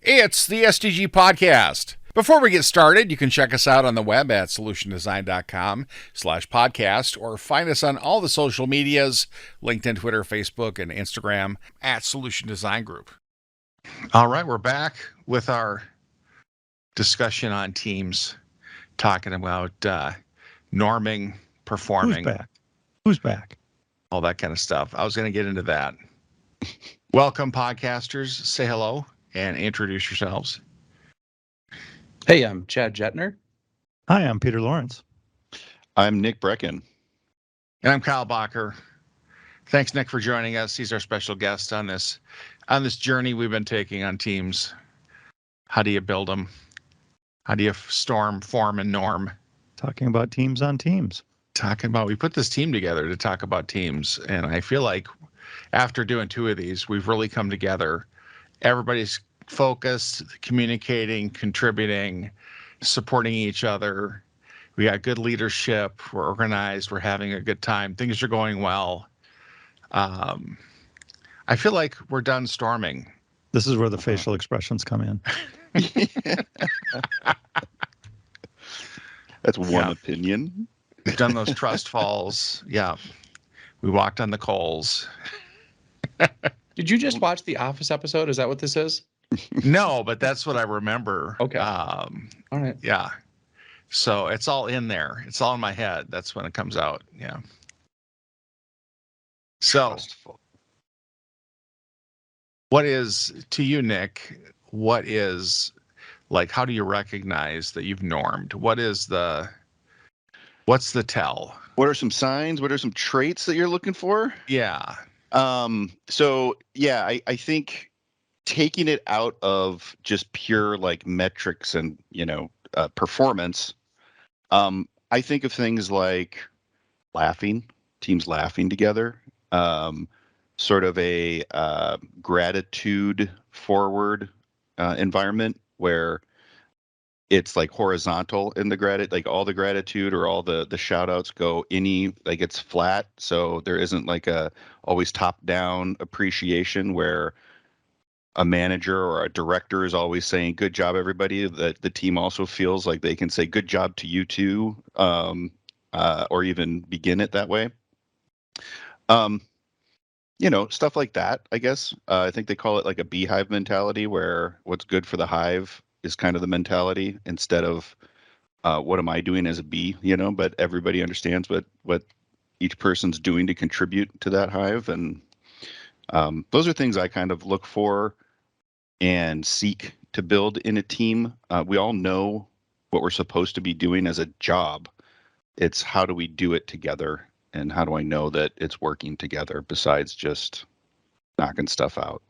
It's the SDG Podcast. Before we get started, you can check us out on the web at solutiondesign.com/podcast or find us on all the social medias, LinkedIn, Twitter, Facebook, and Instagram at Solution Design Group. All right, we're back with our discussion on teams, talking about norming, performing. Who's back? All that kind of stuff. I was going to get into that. Welcome, podcasters. Say hello and introduce yourselves. Hey, I'm Chad Jetner. Hi, I'm Peter Lawrence. I'm Nick Bruecken. And I'm Kyle Bacher. Thanks, Nick, for joining us. He's our special guest on this journey we've been taking on teams. How do you build them? How do you storm, form, and norm? Talking about teams on teams. We put this team together to talk about teams. And I feel like after doing two of these, we've really come together. Everybody's focused, communicating, contributing, supporting each other. We got good leadership. We're organized. We're having a good time. Things are going well. I feel like we're done storming. This is where the facial expressions come in. That's one opinion. We've done those trust falls. Yeah. We walked on the coals. Did you just watch the Office episode? Is that what this is? No, but that's what I remember. Okay. All right. Yeah. So it's all in there. It's all in my head. That's when it comes out. Yeah. So what is, to you, Nick, what is, like, how do you recognize that you've normed? What's the tell? What are some signs? What are some traits that you're looking for? Yeah. I think taking it out of just pure like metrics and, performance, I think of things like teams laughing together, sort of a gratitude forward environment where it's like horizontal in the like all the gratitude or all the shout outs go like it's flat. So there isn't like a always top down appreciation where a manager or a director is always saying, good job, everybody. That the team also feels like they can say good job to you too, or even begin it that way. Stuff like that, I guess. I think they call it like a beehive mentality, where what's good for the hive is kind of the mentality instead of what am I doing as a bee, but everybody understands what each person's doing to contribute to that hive. And those are things I kind of look for and seek to build in a team. We all know what we're supposed to be doing as a job. It's how do we do it together, and how do I know that it's working together besides just knocking stuff out?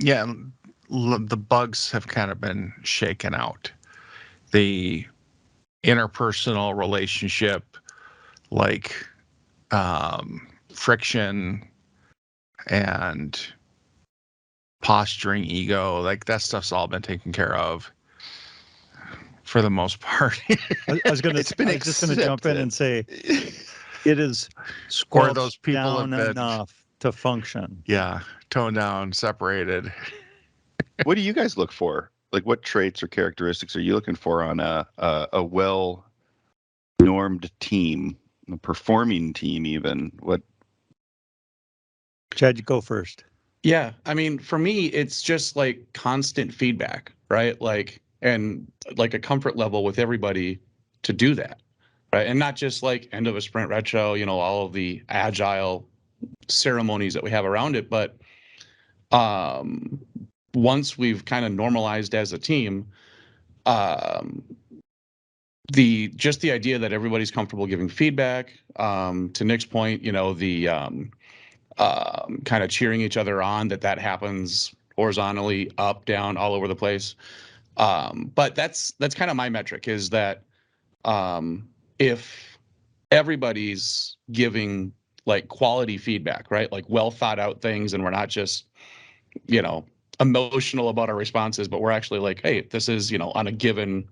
Yeah. The bugs have kind of been shaken out. The interpersonal relationship, like friction and posturing, ego, like that stuff's all been taken care of for the most part. I was just going to jump in and say it is squelched those people down enough to function. Yeah, toned down, separated. What do you guys look for? Like, what traits or characteristics are you looking for on a well-normed team, a performing team even? What? Chad, you go first. Yeah. I mean, for me, it's just like constant feedback, right? And like a comfort level with everybody to do that, right? And not just like end of a sprint retro, all of the agile ceremonies that we have around it, but once we've kind of normalized as a team, the idea that everybody's comfortable giving feedback, to Nick's point, the kind of cheering each other on, that happens horizontally, up, down, all over the place. But that's kind of my metric, is that if everybody's giving like quality feedback, right? Like well thought out things, and we're not just, emotional about our responses, but we're actually like, hey, this is, on a given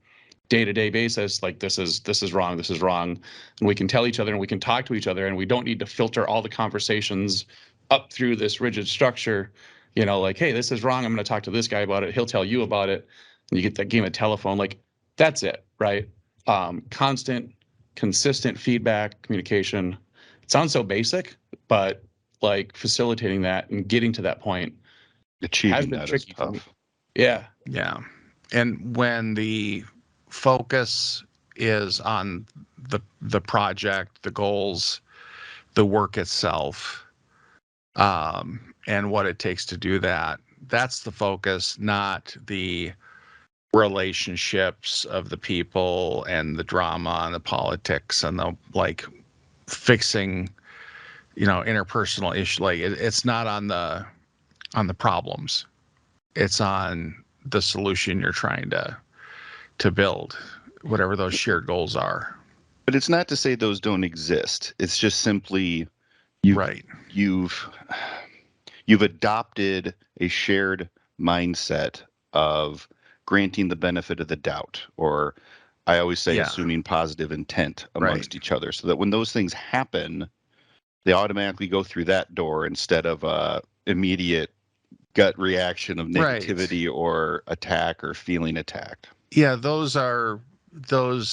day-to-day basis, like this is wrong, and we can tell each other and we can talk to each other, and we don't need to filter all the conversations up through this rigid structure. You know, like, hey, this is wrong. I'm going to talk to this guy about it. He'll tell you about it. And you get that game of telephone. Like, that's it, right? Constant, consistent feedback, communication. It sounds so basic, but like facilitating that and getting to that point has Achieving been that is tricky for me. tough. Yeah. Yeah. And when the focus is on the project, the goals, the work itself, and what it takes to do that, that's the focus, not the relationships of the people and the drama and the politics and the like fixing, interpersonal issues. Like it's not on the problems. It's on the solution you're trying to build, whatever those shared goals are. But it's not to say those don't exist. It's just simply you've Right. you've you've adopted a shared mindset of granting the benefit of the doubt, or I always say Yeah. assuming positive intent amongst Right. each other, so that when those things happen, they automatically go through that door instead of immediate gut reaction of Right. negativity or attack or feeling attacked. Yeah, those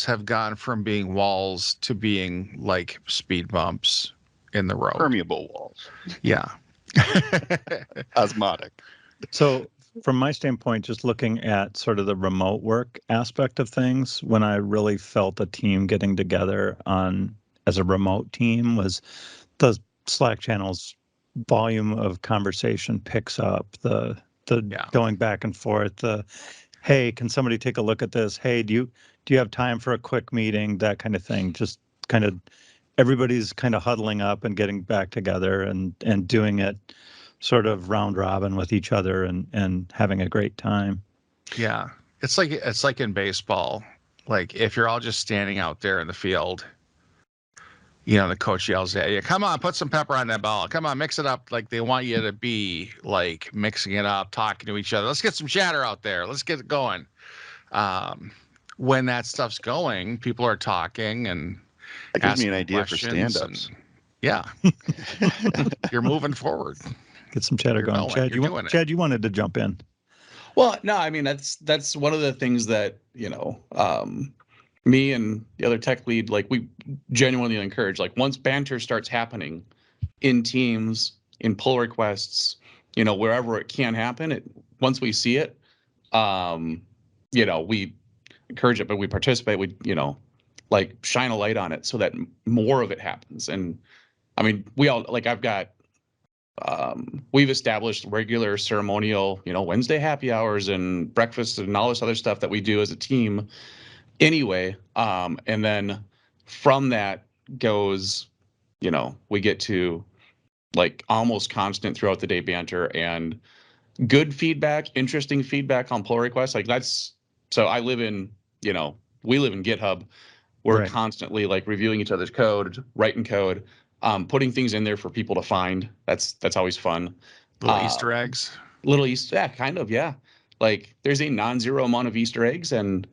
have gone from being walls to being like speed bumps in the road. Permeable walls. Yeah. Osmotic. So from my standpoint, just looking at sort of the remote work aspect of things, when I really felt a team getting together as a remote team was the Slack channels volume of conversation picks up, the going back and forth, the hey, can somebody take a look at this? Hey, do you have time for a quick meeting? That kind of thing. Just kind of everybody's kind of huddling up and getting back together and doing it sort of round robin with each other and having a great time. Yeah. It's like in baseball. Like if you're all just standing out there in the field, the coach yells at you, come on, put some pepper on that ball. Come on, mix it up. Like they want you to be like mixing it up, talking to each other. Let's get some chatter out there. Let's get it going. When that stuff's going, people are talking and That gives me an asking idea for questions. stand-ups. Yeah. You're moving forward. Get some chatter going. Chad, you wanted to jump in. Well, no, I mean, that's one of the things that, me and the other tech lead, like we genuinely encourage, like once banter starts happening in teams, in pull requests, wherever it can happen, once we see it, we encourage it, but we participate, we, like shine a light on it so that more of it happens. And I mean, we've established regular ceremonial, Wednesday happy hours and breakfast and all this other stuff that we do as a team anyway. And then from that goes, we get to like almost constant throughout the day banter and good feedback, interesting feedback on pull requests. Like so I live in, we live in GitHub. We're constantly like reviewing each other's code, writing code, putting things in there for people to find. That's always fun. Little Easter eggs. Yeah, kind of, yeah. Like there's a non-zero amount of Easter eggs, and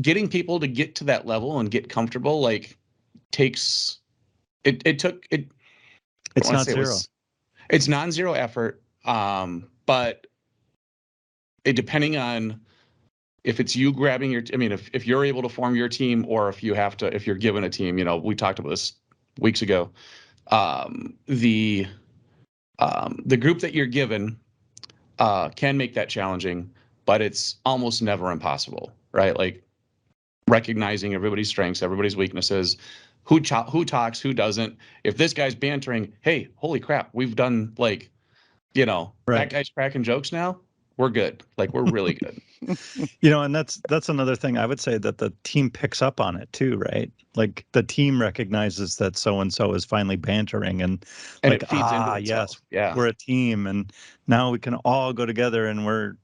getting people to get to that level and get comfortable, like takes it. It's not zero. It's non-zero effort, but depending on if it's you grabbing if you're able to form your team, or if you're given a team, we talked about this weeks ago. The group that you're given can make that challenging, but it's almost never impossible, right? Like recognizing everybody's strengths, everybody's weaknesses, who talks, who doesn't. If this guy's bantering, hey, holy crap, we've done like, that guy's cracking jokes now. We're good. Like we're really good. And that's another thing I would say, that the team picks up on it too, right? Like the team recognizes that so and so is finally bantering, and like, it feeds into itself. Yes, we're a team, and now we can all go together and we're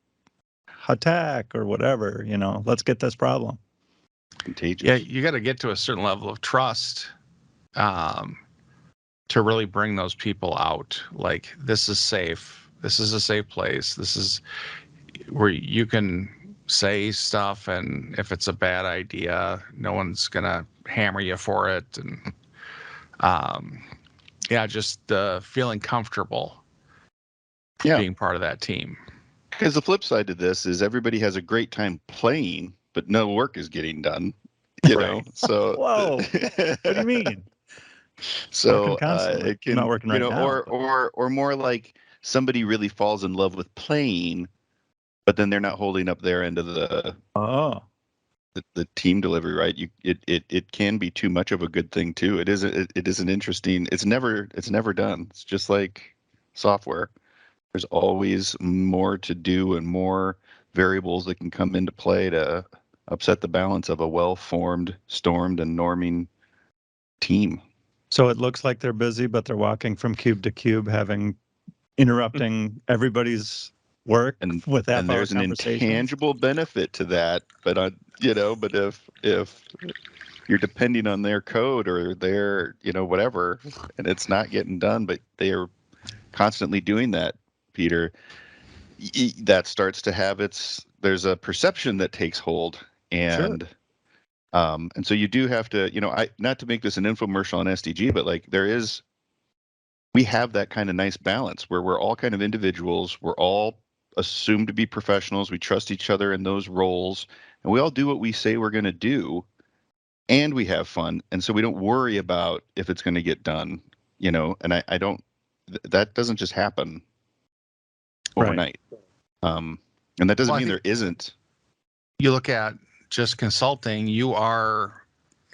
attack or whatever. Let's get this problem. Contagious. Yeah, you got to get to a certain level of trust to really bring those people out. Like this is safe. This is a safe place. This is where you can say stuff, and if it's a bad idea, no one's gonna hammer you for it. And just feeling comfortable Yeah. being part of that team. Because the flip side to this is everybody has a great time playing, but no work is getting done. You know, Right. so Whoa. What do you mean? so Working constantly. it can, I'm not working right now. or more like somebody really falls in love with playing, but then they're not holding up their end of Oh, the team delivery, right? It can be too much of a good thing too. It is an interesting. It's never done. It's just like software. There's always more to do and more variables that can come into play to upset the balance of a well-formed, stormed, and norming team. so it looks like they're busy, but they're walking from cube to cube, interrupting everybody's work And with half-hour there's an conversations. intangible benefit to that, but but if you're depending on their code or their whatever, and it's not getting done, but they are constantly doing that, Peter, that starts to have there's a perception that takes hold, and Sure. and so you do have to, not to make this an infomercial on SDG, but like we have that kind of nice balance where we're all kind of individuals, we're all assumed to be professionals, we trust each other in those roles, and we all do what we say we're going to do, and we have fun, and so we don't worry about if it's going to get done, and I don't, that doesn't just happen overnight. And that doesn't mean there isn't. You look at just consulting,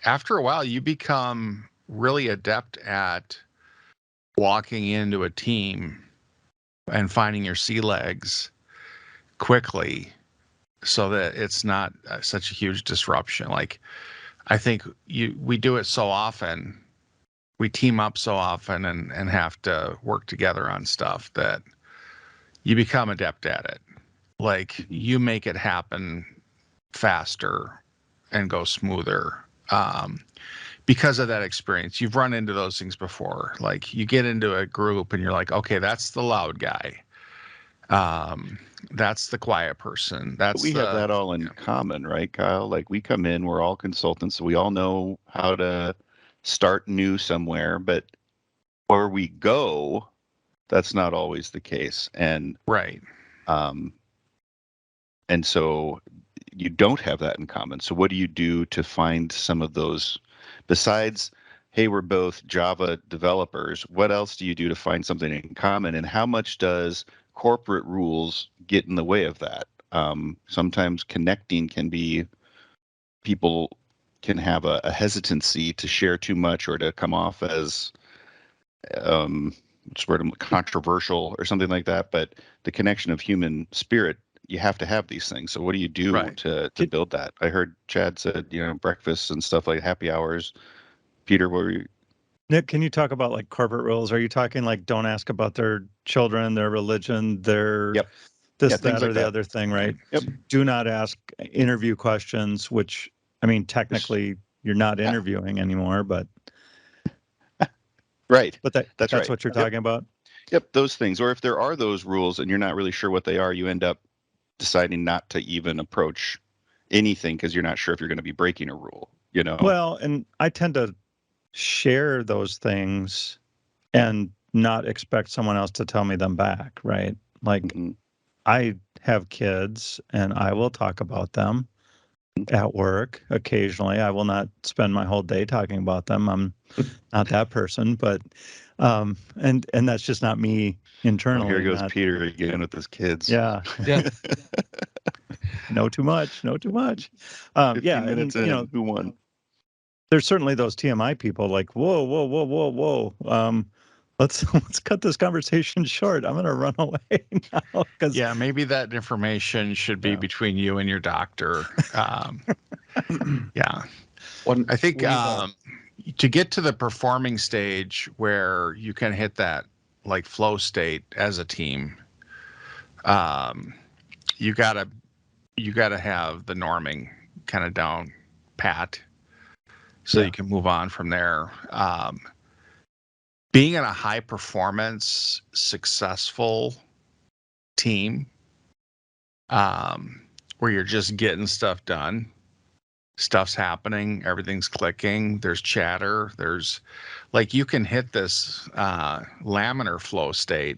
after a while, you become really adept at walking into a team and finding your sea legs quickly so that it's not such a huge disruption. Like, I think we do it so often, we team up so often and have to work together on stuff that you become adept at it. Like, you make it happen faster and go smoother because of that experience. You've run into those things before. Like, you get into a group and you're like, okay, that's the loud guy. That's the quiet person. We have that all in common, right, Kyle? Like, we come in, we're all consultants, so we all know how to start new somewhere, but where we go, that's not always the case. And right. And so you don't have that in common. So what do you do to find some of those besides, hey, we're both Java developers? What else do you do to find something in common? And how much does corporate rules get in the way of that? Sometimes connecting people can have a hesitancy to share too much or to come off as controversial or something like that. But the connection of human spirit, you have to have these things. So what do you do to build that? I heard Chad said, breakfasts and stuff like happy hours. Peter, what were you? Nick, can you talk about like corporate rules? Are you talking like don't ask about their children, their religion, their this, that, or the other thing, right? Yep. Do not ask interview questions, which, I mean, technically you're not interviewing anymore, but. Right. But that's right. What you're talking about? Yep, those things. Or if there are those rules and you're not really sure what they are, you end up deciding not to even approach anything because you're not sure if you're going to be breaking a rule, Well, and I tend to share those things and not expect someone else to tell me them back, right? Like, I have kids and I will talk about them at work occasionally. I will not spend my whole day talking about them. I'm not that person, but and that's just not me internally. Here goes Peter again with his kids. Yeah. No too much. 15 minutes in, who won? There's certainly those TMI people like, whoa. Let's cut this conversation short. I'm going to run away now. Maybe that information should be between you and your doctor. Yeah. I think to get to the performing stage where you can hit that like flow state as a team, you gotta have the norming kind of down pat so you can move on from there. Being in a high performance, successful team, where you're just getting stuff done, stuff's happening, everything's clicking, there's chatter, there's like, you can hit this laminar flow state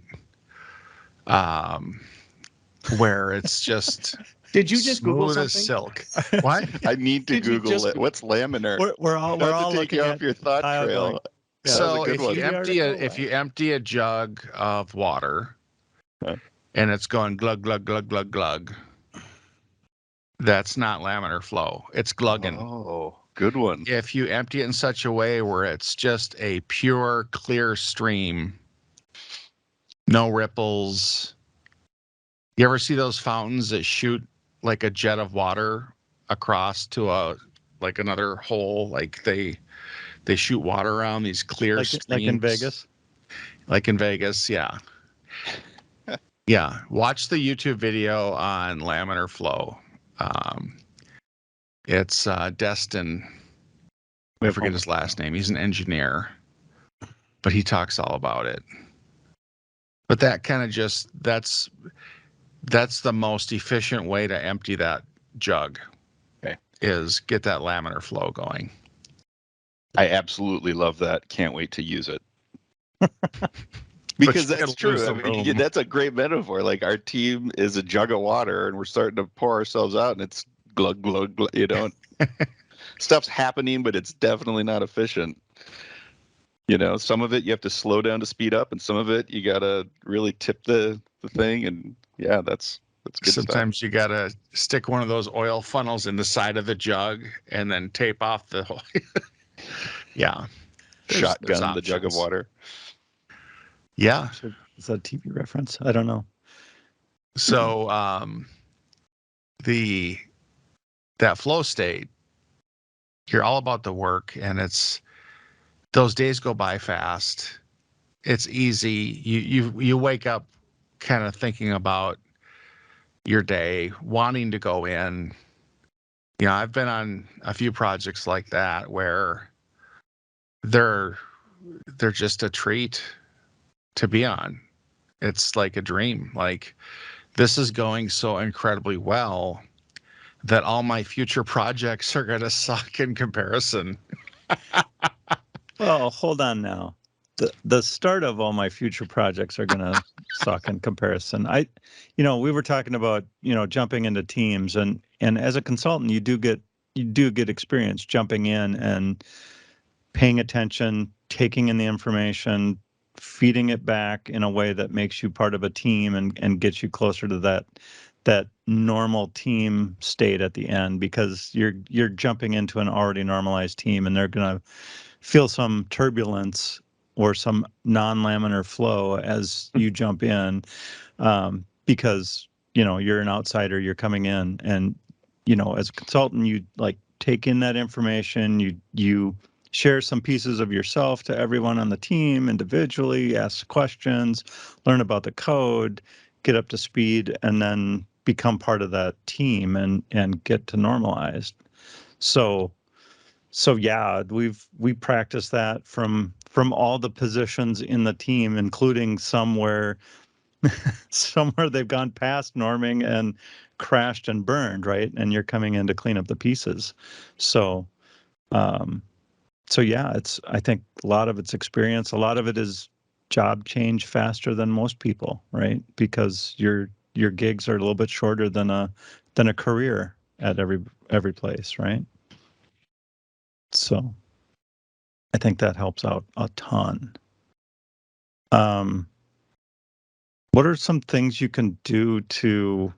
where it's just Did you just Google smooth as something? silk. What? I need to Did you Google just it. What's laminar? We're all Not to take looking you at off your thought Kyle trail. going, That was a So good if one. you empty a jug of water Huh. and it's going glug glug glug glug glug, that's not laminar flow. It's glugging. Oh, good one. If you empty it in such a way where it's just a pure clear stream, no ripples. You ever see those fountains that shoot like a jet of water across to another hole? Like they shoot water around these clear streams. like in Vegas. Like in Vegas, yeah. Yeah. Watch the YouTube video on laminar flow. It's Destin. I forget his last name. He's an engineer, but he talks all about it. But that kind of that's the most efficient way to empty that jug. Okay. Is get that laminar flow going. I absolutely love that. Can't wait to use it. Because that's true. I mean, that's a great metaphor. Like our team is a jug of water and we're starting to pour ourselves out and it's glug, glug, glug, you know. Stuff's happening, but it's definitely not efficient. You know, some of it you have to slow down to speed up, and some of it you gotta really tip the thing. And yeah, that's good Sometimes you gotta stick one of those oil funnels in the side of the jug and then tape off the whole. Yeah. Shotgun the jug of water. Yeah. Is that a TV reference? I don't know. So that flow state, you're all about the work, and it's those days go by fast. It's easy. You wake up kind of thinking about your day, wanting to go in. You know, I've been on a few projects like that where they're just a treat to be on. It's like a dream. Like this is going so incredibly well that all my future projects are going to suck in comparison. Well, hold on now. The start of all my future projects are going to suck in comparison. We were talking about, jumping into teams, and as a consultant, you do get experience jumping in and paying attention, taking in the information, feeding it back in a way that makes you part of a team and gets you closer to that normal team state at the end, because you're jumping into an already normalized team and they're going to feel some turbulence or some non-laminar flow as you jump in, because you're an outsider, you're coming in, and as a consultant you like take in that information, you share some pieces of yourself to everyone on the team individually, ask questions, learn about the code, get up to speed, and then become part of that team and get to normalized. So yeah, we practiced that from all the positions in the team, including somewhere they've gone past norming and crashed and burned, right? And you're coming in to clean up the pieces. So yeah, I think a lot of it's experience. A lot of it is job change faster than most people, right? Because your gigs are a little bit shorter than a career at every place, right? So I think that helps out a ton. What are some things you can do to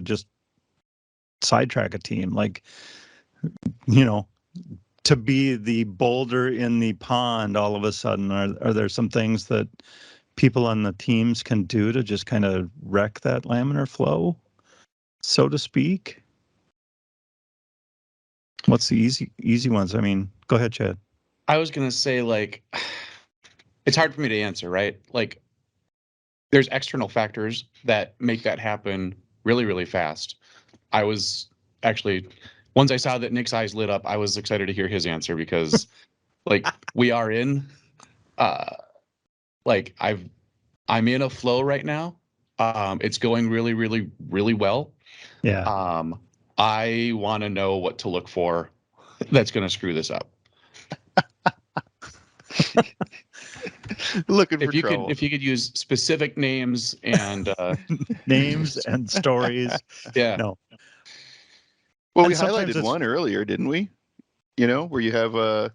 just sidetrack a team? Like, to be the boulder in the pond all of a sudden, are there some things that people on the teams can do to just kind of wreck that laminar flow, so to speak? What's the easy ones? I mean, go ahead, Chad. I was going to say, like, it's hard for me to answer, right? Like, there's external factors that make that happen really, really fast. I was actually, once I saw that Nick's eyes lit up, I was excited to hear his answer, because like we are in, like I'm in a flow right now. It's going really, really, really well. Yeah. I want to know what to look for that's going to screw this up. Looking for If you trouble. could use specific names and Names and stories. yeah. No. Well, And we sometimes highlighted it's one earlier, didn't we? Where you have a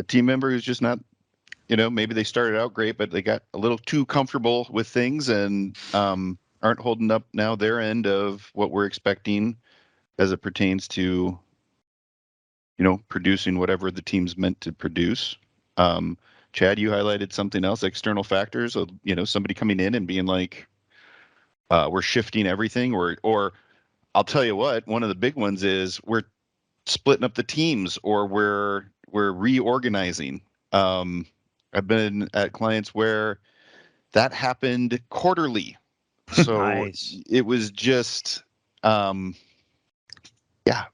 team member who's just not, maybe they started out great, but they got a little too comfortable with things and aren't holding up now their end of what we're expecting as it pertains to, producing whatever the team's meant to produce. Chad, you highlighted something else, external factors of, somebody coming in and being like, we're shifting everything, or I'll tell you what, one of the big ones is we're splitting up the teams, or we're reorganizing. I've been at clients where that happened quarterly. So nice. it was just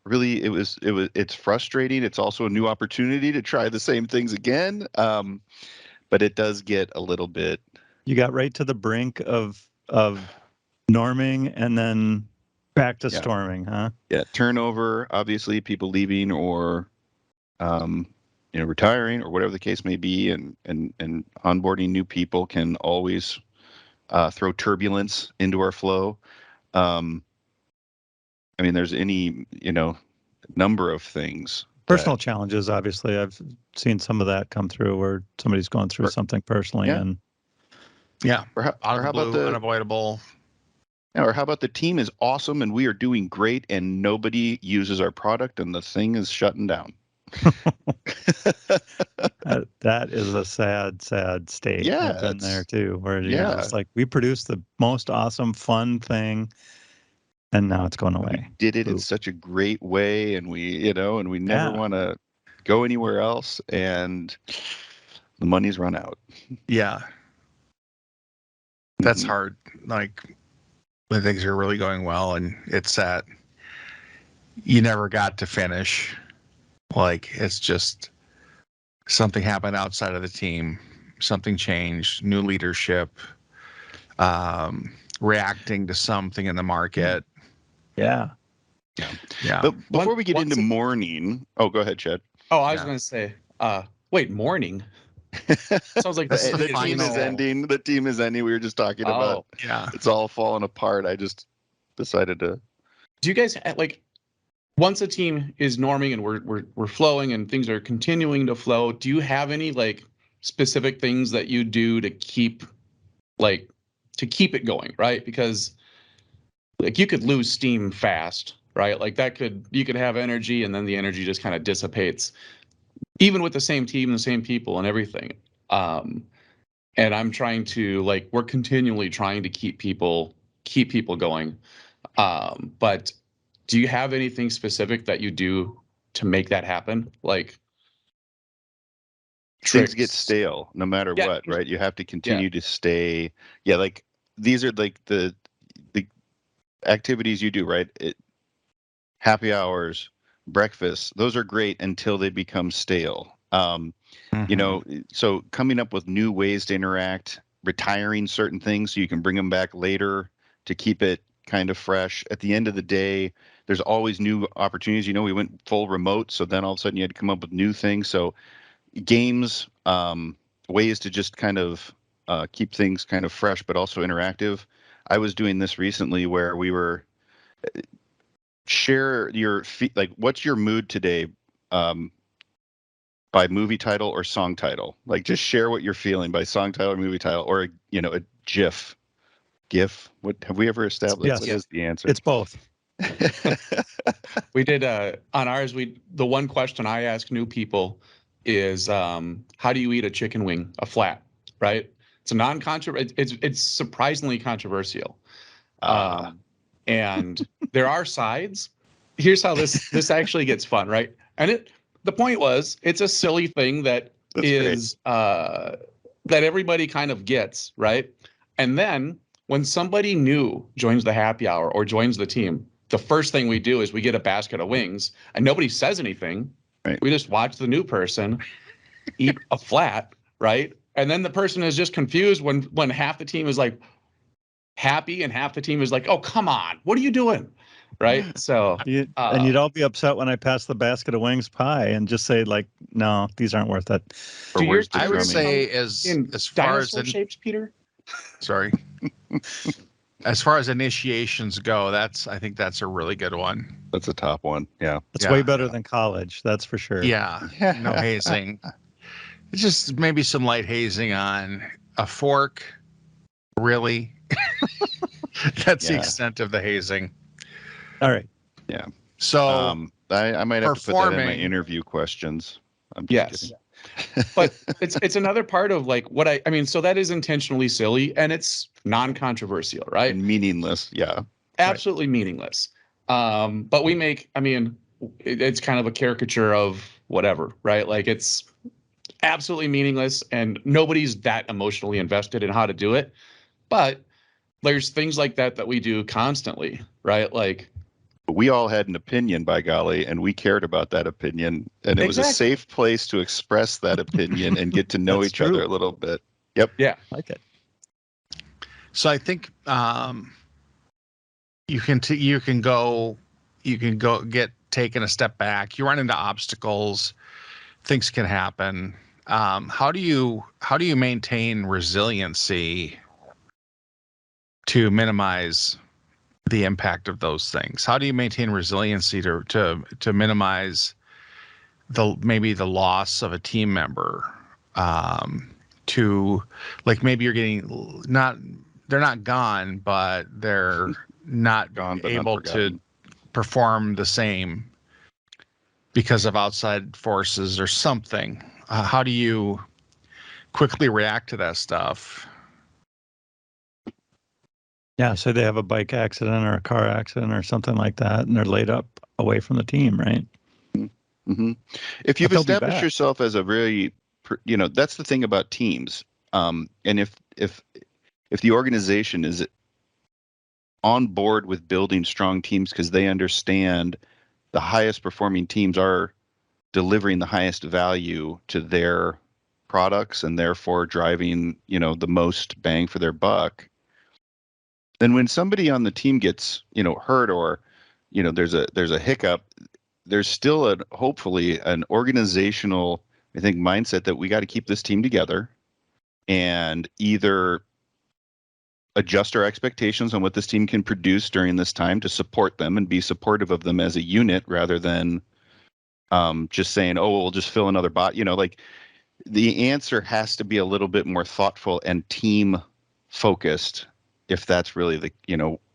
really it's frustrating. It's also a new opportunity to try the same things again. But it does get a little bit. You got right to the brink of norming and then back to storming, huh? Yeah, turnover, obviously people leaving or retiring or whatever the case may be, and onboarding new people can always throw turbulence into our flow. There's any number of things. Personal challenges, obviously. I've seen some of that come through where somebody's going through something personally, and or how about the unavoidable. Or how about the team is awesome and we are doing great and nobody uses our product and the thing is shutting down. That is a sad state. Yeah, I've been there too, where you're just like, we produced the most awesome, fun thing, and now it's going away. We did it in such a great way, and we never want to go anywhere else, and the money's run out. Yeah, that's hard. Like when things are really going well, and it's that you never got to finish. Like it's just something happened outside of the team, something changed, new leadership, reacting to something in the market. Yeah. But before we get into mourning, go ahead, Chad. Oh, I was going to say, wait, mourning. Sounds like the team is ending. The team is ending. We were just talking about. Yeah, it's all falling apart. I just decided to. Do you guys like? Once a team is norming and we're flowing and things are continuing to flow, do you have any like specific things that you do to keep it going, right? Because like you could lose steam fast, right? Like you could have energy and then the energy just kind of dissipates, even with the same team, the same people and everything. And I'm trying to we're continually trying to keep people going. But do you have anything specific that you do to make that happen? Like things get stale no matter what, right? You have to continue to stay. Yeah, like these are like the activities you do, right? Happy hours, breakfast, those are great until they become stale. So coming up with new ways to interact, retiring certain things so you can bring them back later to keep it kind of fresh. At the end of the day, there's always new opportunities. We went full remote, so then all of a sudden you had to come up with new things. So games, ways to just kind of keep things kind of fresh, but also interactive. I was doing this recently where we were share your what's your mood today, by movie title or song title. Like just share what you're feeling by song title or movie title, or a GIF. What have we ever established? Yes. What is the answer? It's both. We did on ours. The one question I ask new people is, how do you eat a chicken wing, a flat? Right? It's a non-controversial. It's surprisingly controversial. And there are sides. Here's how this actually gets fun, right? And the point was, it's a silly thing that that everybody kind of gets, right? And then when somebody new joins the happy hour or joins the team, the first thing we do is we get a basket of wings, and nobody says anything. Right. We just watch the new person eat a flat, right? And then the person is just confused when half the team is like happy and half the team is like, oh, come on, what are you doing? right? So And you'd all be upset when I pass the basket of wings pie and just say like, no, these aren't worth it. Or do where's yours the I would typically drumming? say come in as far as dinosaur shapes, Peter? sorry, as far as initiations go, I think that's a really good one. That's a top one. Yeah. It's Yeah, way better than college, that's for sure. Yeah, no hazing. It's just maybe some light hazing on a fork. Really, that's the Yeah. extent of the hazing. All right. Yeah. So I might have to put that in my performing- interview questions. I'm just Yes. kidding. But it's another part of like what I mean, so that is intentionally silly and it's non-controversial, right? And meaningless. Yeah. Absolutely meaningless. But we make, I mean, it's kind of a caricature of whatever, right? Like it's absolutely meaningless and nobody's that emotionally invested in how to do it. But there's things like that we do constantly, right? Like But we all had an opinion, by golly, and we cared about that opinion. And it was a Exactly. safe place to express that opinion and get to know That's each other true. a little bit. yeah, I like it. So I think you can go get taken a step back. You run into obstacles, things can happen. How do you maintain resiliency to minimize the impact of those things? How do you maintain resiliency to minimize maybe the loss of a team member? To like maybe you're getting they're not gone, but they're not Gone but not able forgotten. to perform the same because of outside forces or something. How do you quickly react to that stuff? Yeah, so they have a bike accident or a car accident or something like that, and they're laid up away from the team, right? Hmm. If you've But they'll be established back. yourself as a very, that's the thing about teams. And if the organization is on board with building strong teams because they understand the highest performing teams are delivering the highest value to their products and therefore driving, the most bang for their buck, then when somebody on the team gets, hurt or, there's a hiccup, there's still hopefully an organizational, I think, mindset that we got to keep this team together and either adjust our expectations on what this team can produce during this time to support them and be supportive of them as a unit rather than just saying, oh, we'll just fill another bot. Like the answer has to be a little bit more thoughtful and team focused if that's really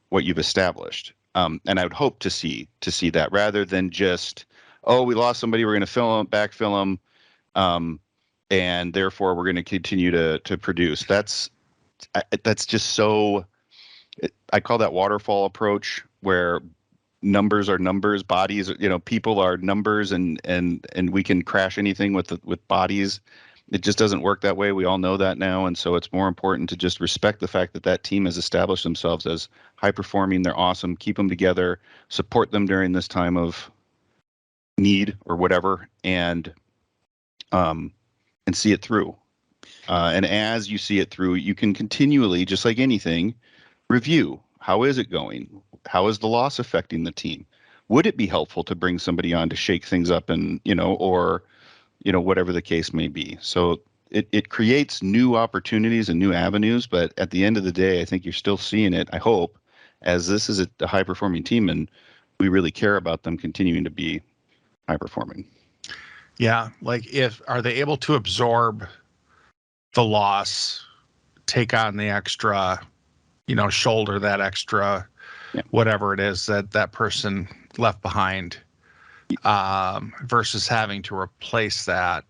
what you've established. And I would hope to see that rather than just, oh, we lost somebody, we're going to backfill them, and therefore we're going to continue to produce. That's just so. I call that waterfall approach, where numbers are numbers, bodies, people are numbers, and we can crash anything with bodies. It just doesn't work that way. We all know that now, and so it's more important to just respect the fact that team has established themselves as high performing. They're awesome. Keep them together. Support them during this time of need or whatever, and see it through. And as you see it through, you can continually, just like anything, review. How is it going? How is the loss affecting the team? Would it be helpful to bring somebody on to shake things up and, or, whatever the case may be. So it creates new opportunities and new avenues. But at the end of the day, I think you're still seeing it, I hope, as this is a high performing team and we really care about them continuing to be high performing. Yeah, like are they able to absorb the loss, take on the extra, shoulder that extra, Yeah. whatever it is that person left behind, versus having to replace that.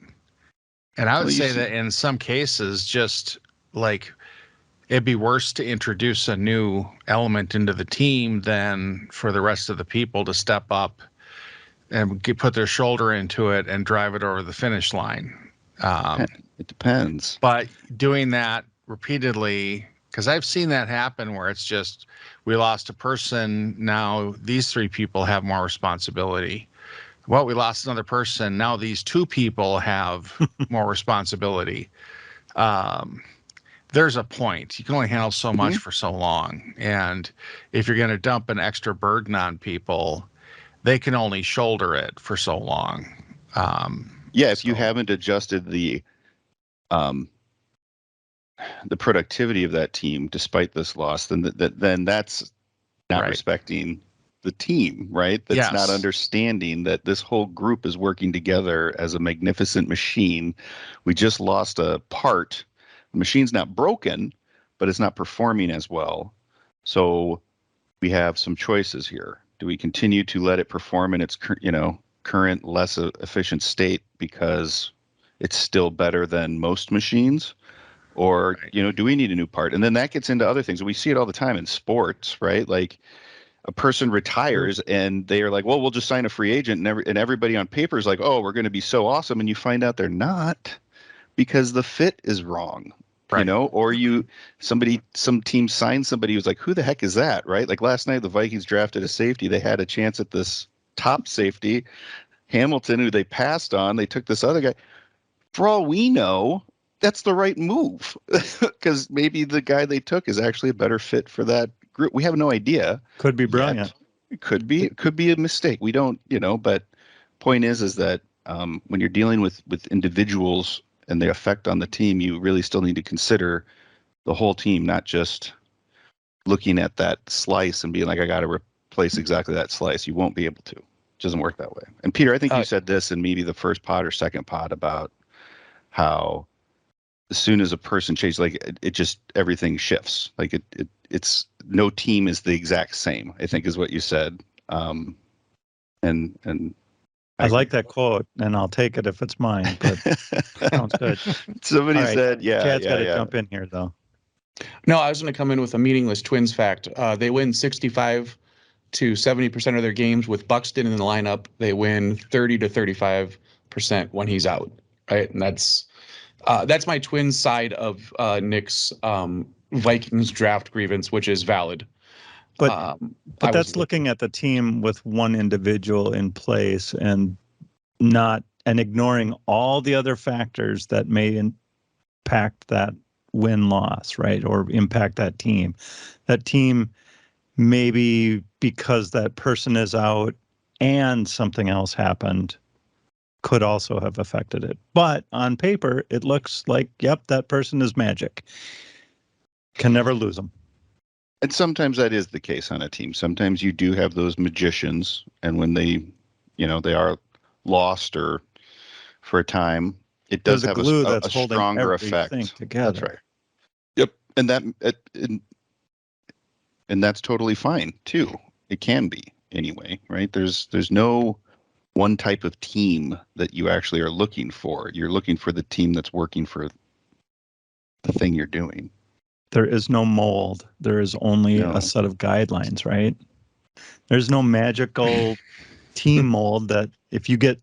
And I would Well, say that in some cases, just like it'd be worse to introduce a new element into the team than for the rest of the people to step up and put their shoulder into it and drive it over the finish line. It depends. But doing that repeatedly, because I've seen that happen where it's just, we lost a person, now these three people have more responsibility. Well, we lost another person, now these two people have more responsibility. there's a point. You can only handle so much for so long. And if you're going to dump an extra burden on people, they can only shoulder it for so long. If you haven't adjusted um, the productivity of that team despite this loss, then that's not respecting the team, right? That's not understanding that this whole group is working together as a magnificent machine. We just lost a part. The machine's not broken, but it's not performing as well. So we have some choices here. Do we continue to let it perform in its current less efficient state because it's still better than most machines? Or, do we need a new part? And then that gets into other things. We see it all the time in sports, right? Like a person retires and they are like, well, we'll just sign a free agent. And everybody on paper is like, oh, we're going to be so awesome. And you find out they're not because the fit is wrong, or some team signed somebody who's like, who the heck is that? Right. Like last night, the Vikings drafted a safety. They had a chance at this top safety, Hamilton, who they passed on. They took this other guy. For all we know, that's the right move because maybe the guy they took is actually a better fit for that group. We have no idea. Could be brilliant. It could be a mistake. We don't, but point is that when you're dealing with individuals and the effect on the team, you really still need to consider the whole team, not just looking at that slice and being like, I got to replace exactly that slice. You won't be able to. It doesn't work that way. And Peter, I think you said this in maybe the first pod or second pod about how as soon as a person changes, like it just everything shifts. Like it's no team is the exact same, I think is what you said. And I like that quote, and I'll take it if it's mine. But sounds good. Somebody said, Chad's got to jump in here, though. No, I was going to come in with a meaningless Twins fact. They win 65 to 70% of their games with Buxton in the lineup. They win 30 to 35% when he's out. Right, and that's my Twins side of Nick's Vikings draft grievance, which is valid. But that's looking at the team with one individual in place and ignoring all the other factors that may impact that win-loss, right? Or impact that team. That team, maybe because that person is out and something else happened, could also have affected it. But on paper, it looks like, yep, that person is magic. Can never lose them. And sometimes that is the case on a team. Sometimes you do have those magicians, and when they are lost or for a time, it does have a stronger effect together. That's right. Yep, and that's totally fine too. It can be anyway, right? There's no one type of team that you actually are looking for. You're looking for the team that's working for the thing you're doing. There is no mold. There is only a set of guidelines, right? There's no magical team mold that if you get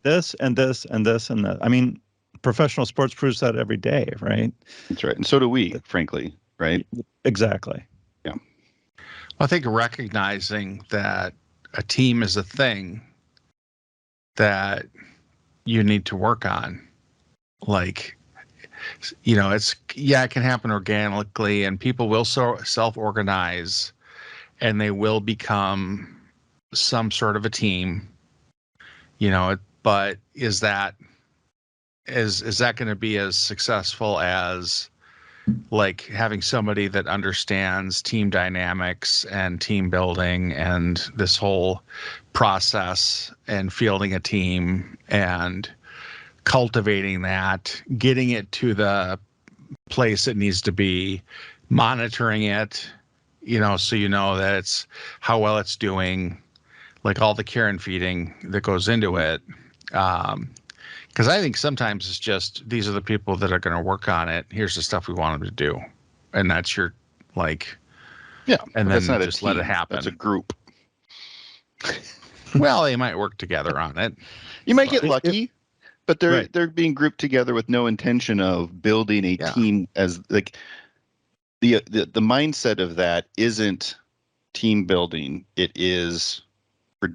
this and this and this and that. I mean, professional sports proves that every day, right? That's right. And so do we, frankly, right? Exactly. Yeah. I think recognizing that a team is a thing that you need to work on. Like, it can happen organically and people will self-organize and they will become some sort of a team, but is that going to be as successful as like having somebody that understands team dynamics and team building and this whole process and fielding a team and cultivating that, getting it to the place it needs to be, monitoring it, so that it's how well it's doing, like all the care and feeding that goes into it. Because I think sometimes it's just, these are the people that are going to work on it. Here's the stuff we want them to do. And that's your, and then just let it happen. That's a group. Well, they might work together on it. You might get lucky. But they're being grouped together with no intention of building a team as like the mindset of that isn't team building. It is for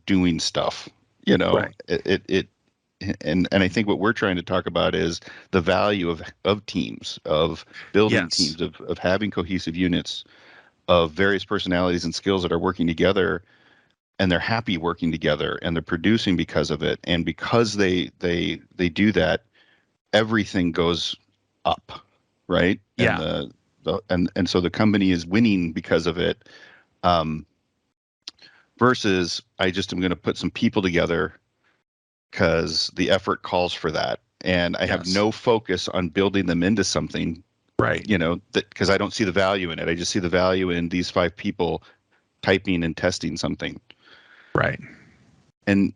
doing stuff. Right. and I think what we're trying to talk about is the value of teams, of building Yes. teams, of having cohesive units of various personalities and skills that are working together, and they're happy working together, and they're producing because of it, and because they do that, everything goes up, right? Yeah. And so the company is winning because of it, versus I just am going to put some people together because the effort calls for that, and I have Yes. no focus on building them into something, Right. that because I don't see the value in it. I just see the value in these 5 people typing and testing something. Right. And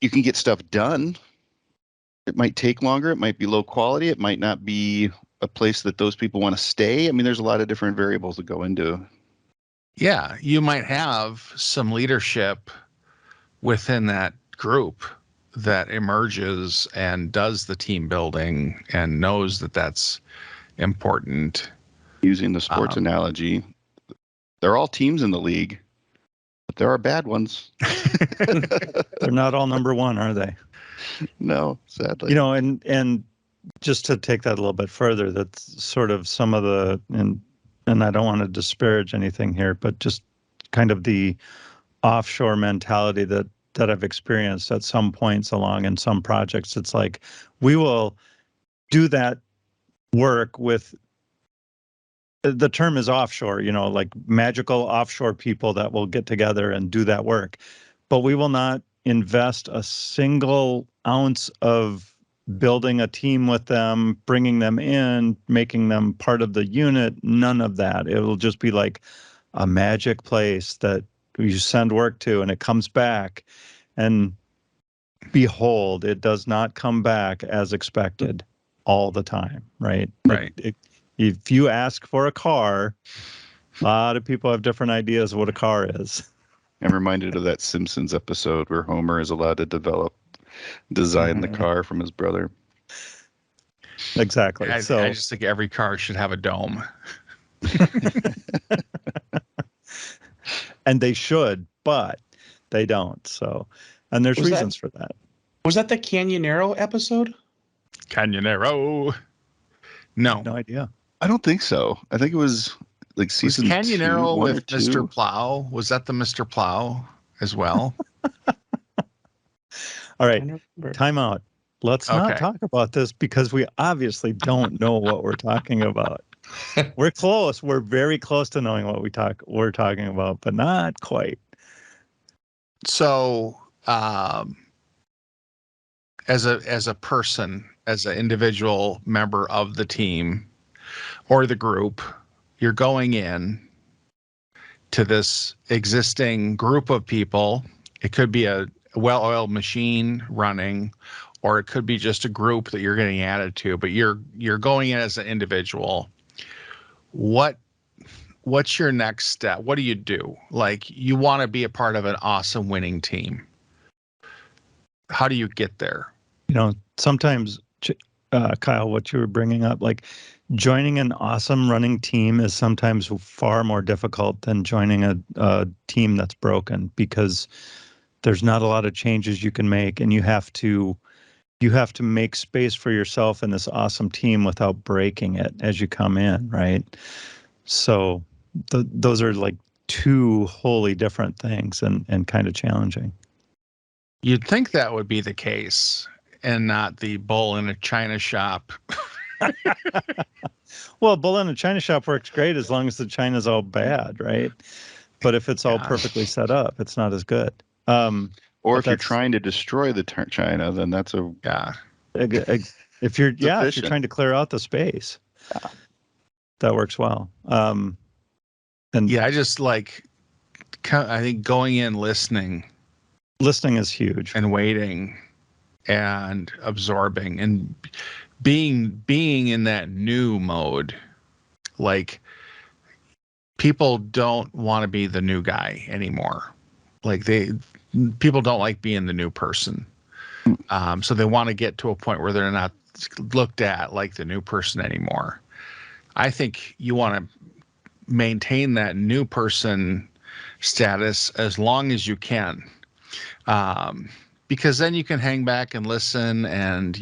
you can get stuff done. It might take longer. It might be low quality. It might not be a place that those people want to stay. I mean, there's a lot of different variables that go into. Yeah. You might have some leadership within that group that emerges and does the team building and knows that that's important. Using the sports analogy, they're all teams in the league, but there are bad ones. They're not all number one, are they? No, sadly. And just to take that a little bit further, that's sort of some of the, and I don't want to disparage anything here, but just kind of the offshore mentality that I've experienced at some points along in some projects. It's like, we will do that work with, the term is offshore, like magical offshore people that will get together and do that work. But we will not invest a single ounce of building a team with them, bringing them in, making them part of the unit. None of that. It will just be like a magic place that you send work to and it comes back. And behold, it does not come back as expected all the time, right? Right. If you ask for a car, a lot of people have different ideas of what a car is. I'm reminded of that Simpsons episode where Homer is allowed to design the car from his brother. Exactly. I So just think every car should have a dome. and they should, but they don't. So, and there's reasons for that. Was that the Canyonero episode? Canyonero. No. No idea. I don't think so. I think it was like Was season Canyonero 1 or with 2. Mr. Plow? Was that the Mr. Plow as well? All right. Time out. Let's not Okay. talk about this because we obviously don't know what we're talking about. We're close. We're very close to knowing what we're talking about, but not quite. So, as a person, as an individual member of the team or the group, you're going in to this existing group of people. It could be a well-oiled machine running, or it could be just a group that you're getting added to, but you're going in as an individual. What's your next step? What do you do? Like, you want to be a part of an awesome winning team. How do you get there? Sometimes, Kyle, what you were bringing up, like joining an awesome running team is sometimes far more difficult than joining a team that's broken, because there's not a lot of changes you can make, and you have to make space for yourself in this awesome team without breaking it as you come in, right? So those are like two wholly different things, and kind of challenging. You'd think that would be the case and not the bull in a china shop. Well, bull in a china shop works great as long as the china's all bad, right? But if it's all perfectly set up, it's not as good. Or if you're trying to destroy the china, then that's if you're trying to clear out the space, that works well. And I just I think going in, listening is huge, and waiting and absorbing and being in that new mode. Like, people don't want to be the new guy anymore. Like, people don't like being the new person. So they want to get to a point where they're not looked at like the new person anymore. I think you want to maintain that new person status as long as you can. because then you can hang back and listen, and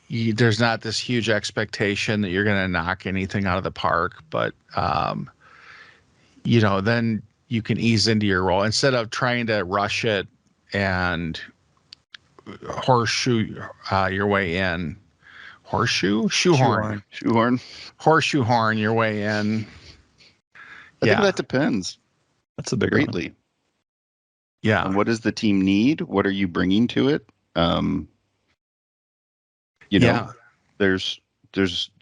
there's not this huge expectation that you're going to knock anything out of the park, but then you can ease into your role instead of trying to rush it and horseshoe your way in. Shoehorn horseshoe horn your way in. I think that depends. That's a big greatly. One. Yeah. And what does the team need? What are you bringing to it? There's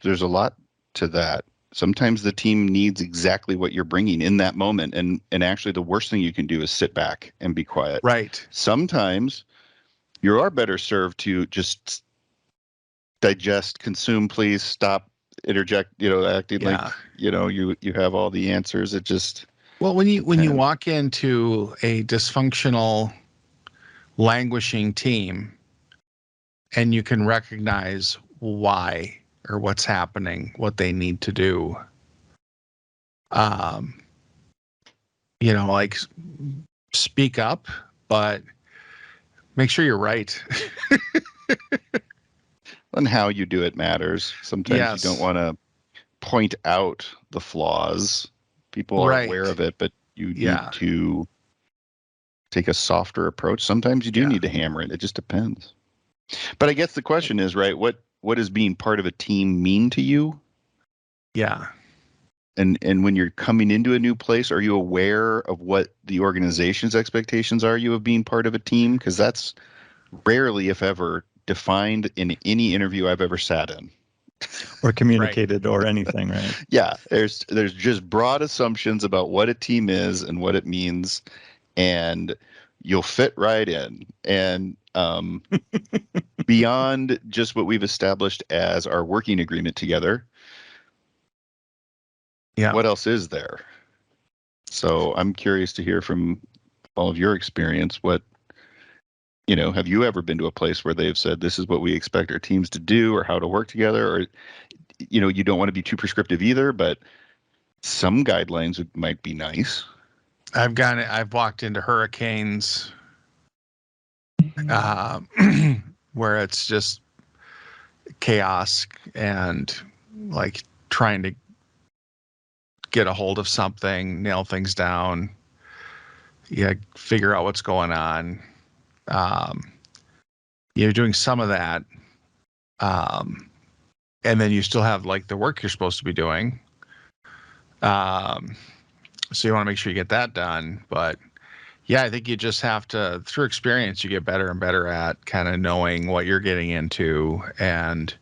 a lot to that. Sometimes the team needs exactly what you're bringing in that moment, and actually the worst thing you can do is sit back and be quiet. Right. Sometimes you are better served to just digest, consume, please stop, interject, acting like you have all the answers. It just when you walk into a dysfunctional, languishing team and you can recognize why or what's happening, what they need to do, like speak up, but make sure you're right. And how you do it matters. Sometimes you don't want to point out the flaws. People are aware of it, but you need to take a softer approach. Sometimes you do need to hammer it. It just depends. But I guess the question is, right, what does being part of a team mean to you? Yeah. And when you're coming into a new place, are you aware of what the organization's expectations are you of being part of a team? Because that's rarely, if ever, defined in any interview I've ever sat in. Or communicated or anything, right? Yeah, there's just broad assumptions about what a team is and what it means, and you'll fit right in. And beyond just what we've established as our working agreement together, what else is there? So I'm curious to hear from all of your experience. Have you ever been to a place where they've said, this is what we expect our teams to do or how to work together? Or, you don't want to be too prescriptive either, but some guidelines might be nice. I've walked into hurricanes where it's just chaos and like trying to get a hold of something, nail things down, figure out what's going on. You're doing some of that. And then you still have like the work you're supposed to be doing. So you want to make sure you get that done. But I think you just have to, through experience, you get better and better at kind of knowing what you're getting into and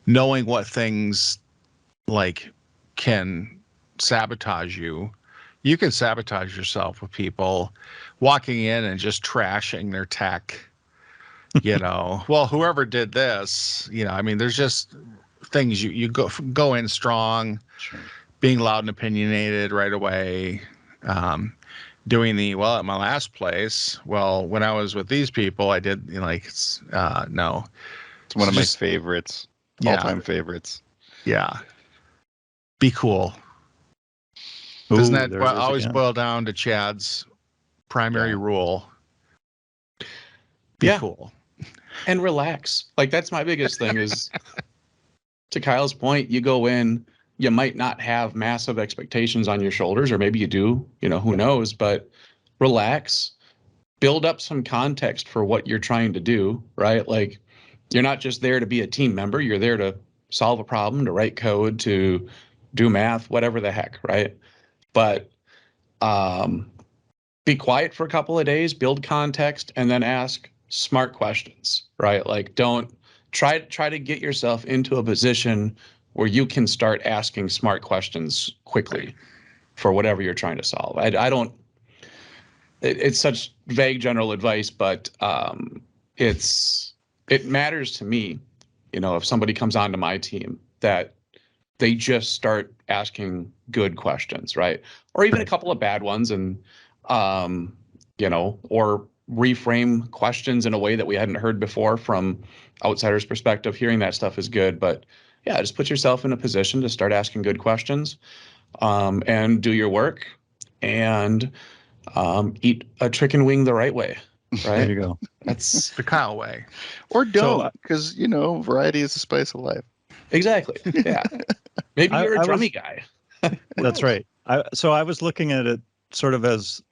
knowing what things like can sabotage you. You can sabotage yourself with people walking in and just trashing their tech. Well, whoever did this, there's just things you go in strong, being loud and opinionated right away. Doing at my last place, when I was with these people, I did no. It's one of my favorites, all-time favorites. Yeah. Be cool. Doesn't that always boil down to Chad's primary rule? Be cool. And relax. Like, that's my biggest thing is, to Kyle's point, you go in, you might not have massive expectations on your shoulders, or maybe you do, who knows, but relax, build up some context for what you're trying to do, right? Like, you're not just there to be a team member, you're there to solve a problem, to write code, to do math, whatever the heck, right? But be quiet for a couple of days, build context, and then ask smart questions, right? Like, don't try to get yourself into a position where you can start asking smart questions quickly for whatever you're trying to solve. It's such vague general advice, but it matters to me, if somebody comes onto my team, that they just start asking good questions, right? Or even a couple of bad ones, and or reframe questions in a way that we hadn't heard before from outsiders' perspective. Hearing that stuff is good, but just put yourself in a position to start asking good questions, and do your work, and eat a chicken wing the right way. There right? you go. That's The Kyle way. Or So, don't, because variety is the spice of life. exactly. Yeah. Maybe you're a I drummy was guy. That's right. I was looking at it sort of as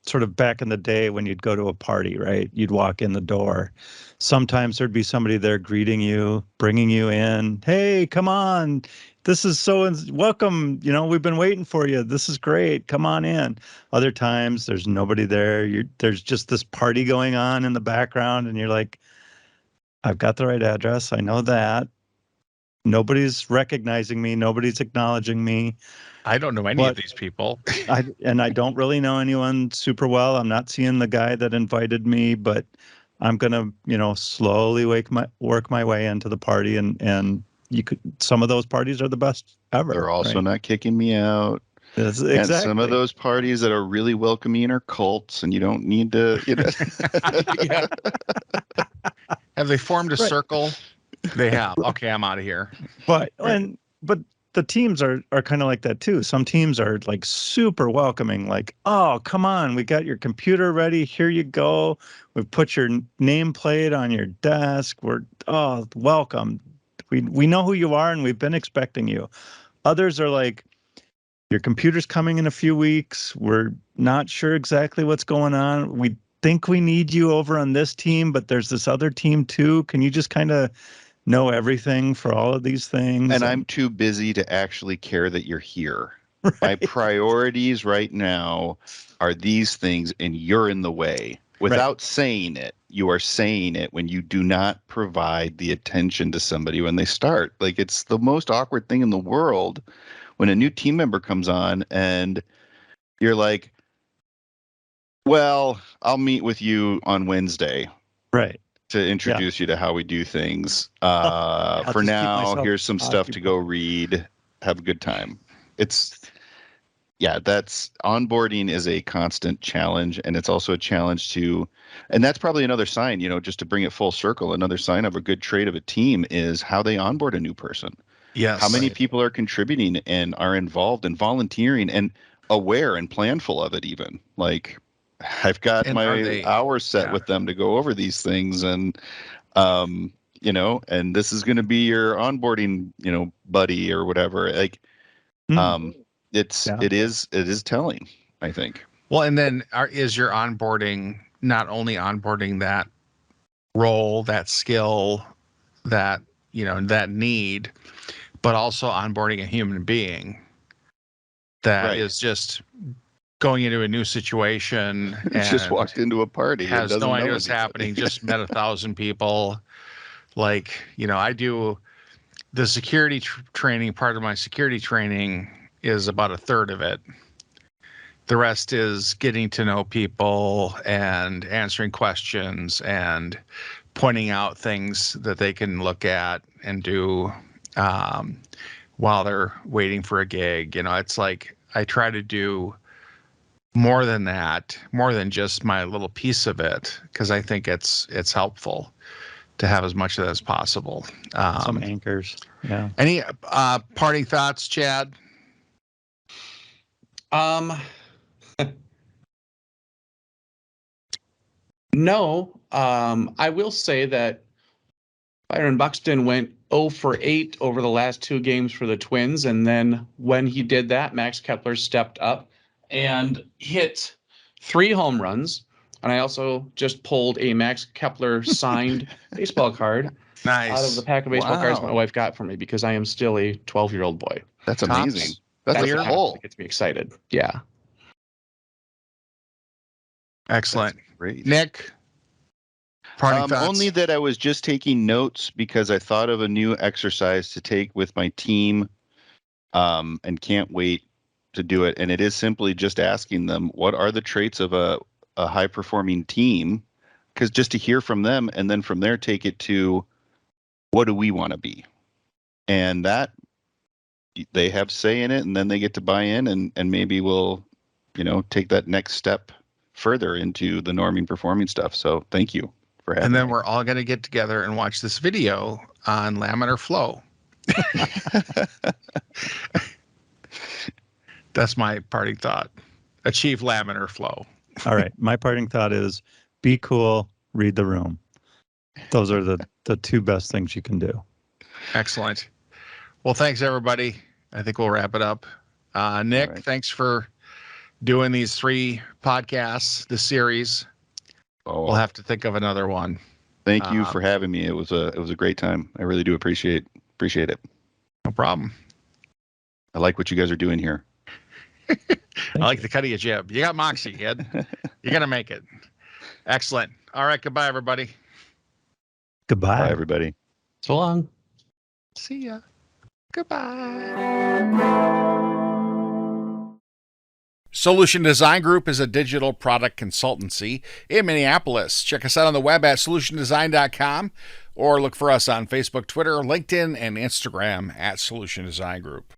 sort of back in the day when you'd go to a party, right? You'd walk in the door. Sometimes there'd be somebody there greeting you, bringing you in. Hey, come on. This is welcome. We've been waiting for you. This is great. Come on in. Other times there's nobody there. There's just this party going on in the background, and you're like, I've got the right address. I know that. Nobody's recognizing me. Nobody's acknowledging me. I don't know any of these people. I don't really know anyone super well. I'm not seeing the guy that invited me, but I'm gonna, slowly work my way into the party, and some of those parties are the best ever. They're also right? not kicking me out. That's And some of exactly. those parties that are really welcoming are cults, and you don't need to. Yeah. Have they formed a Right. circle? They have. Okay, I'm out of here. But Right. but the teams are kind of like that too. Some teams are like super welcoming, like, oh, come on, we got your computer ready. Here you go. We've put your nameplate on your desk. Welcome. We know who you are and we've been expecting you. Others are like, your computer's coming in a few weeks. We're not sure exactly what's going on. We think we need you over on this team, but there's this other team too. Can you just kind of know everything for all of these things? And I'm too busy to actually care that you're here. Right. My priorities right now are these things, and you're in the way. Without saying it, you are saying it when you do not provide the attention to somebody when they start. Like, it's the most awkward thing in the world when a new team member comes on and you're like, well, I'll meet with you on Wednesday. Right. To introduce you to how we do things. I'll For just keep now, myself here's some stuff to go occupied. read. Have a good time. That's onboarding is a constant challenge, and it's also a challenge and that's probably another sign, just to bring it full circle, another sign of a good trait of a team is how they onboard a new person. Yes. How many people are contributing and are involved and volunteering and aware and planful of it even. Like, I've got my hours set with them to go over these things, and and this is going to be your onboarding, buddy or whatever. Like, it is telling, I think. Well, and then is your onboarding not only onboarding that role, that skill, that that need, but also onboarding a human being that is just going into a new situation and just walked into a party and has doesn't no know idea what's anybody. happening, just met 1,000 people. Like, I do the security training. Part of my security training is about a third of it. The rest is getting to know people and answering questions and pointing out things that they can look at and do while they're waiting for a gig. It's like I try to do more than that, more than just my little piece of it, because I think it's helpful to have as much of that as possible. Some anchors. Yeah. Any parting thoughts, Chad? No. I will say that Byron Buxton went 0 for 8 over the last 2 games for the Twins, and then when he did that, Max Kepler stepped up and hit 3 home runs. And I also just pulled a Max Kepler signed baseball card out of the pack of baseball cards my wife got for me because I am still a 12-year-old boy. That's amazing. That's the a kind pull. that gets me excited. Yeah. Excellent. That's great. Nick, parting thoughts? Only that I was just taking notes because I thought of a new exercise to take with my team, and can't wait to do it. And it is simply just asking them, what are the traits of a high-performing team? Because just to hear from them, and then from there take it to, what do we want to be? And that they have say in it, and then they get to buy in, and maybe we'll, take that next step further into the norming performing stuff. So thank you for having me. And then we're all going to get together and watch this video on laminar flow. That's my parting thought. Achieve laminar flow. All right. My parting thought is be cool, read the room. Those are the two best things you can do. Excellent. Well, thanks everybody. I think we'll wrap it up. Nick, All right. thanks for doing these 3 podcasts, the series. Oh, We'll have to think of another one. thank you for having me. It was a great time. I really do appreciate it. No problem. I like what you guys are doing here. I like the cut of your jib. You got moxie, kid. You're going to make it. Excellent. All right. Goodbye, everybody. Goodbye. Bye, everybody. So long. See ya. Goodbye. Solution Design Group is a digital product consultancy in Minneapolis. Check us out on the web at solutiondesign.com or look for us on Facebook, Twitter, LinkedIn, and Instagram at Solution Design Group.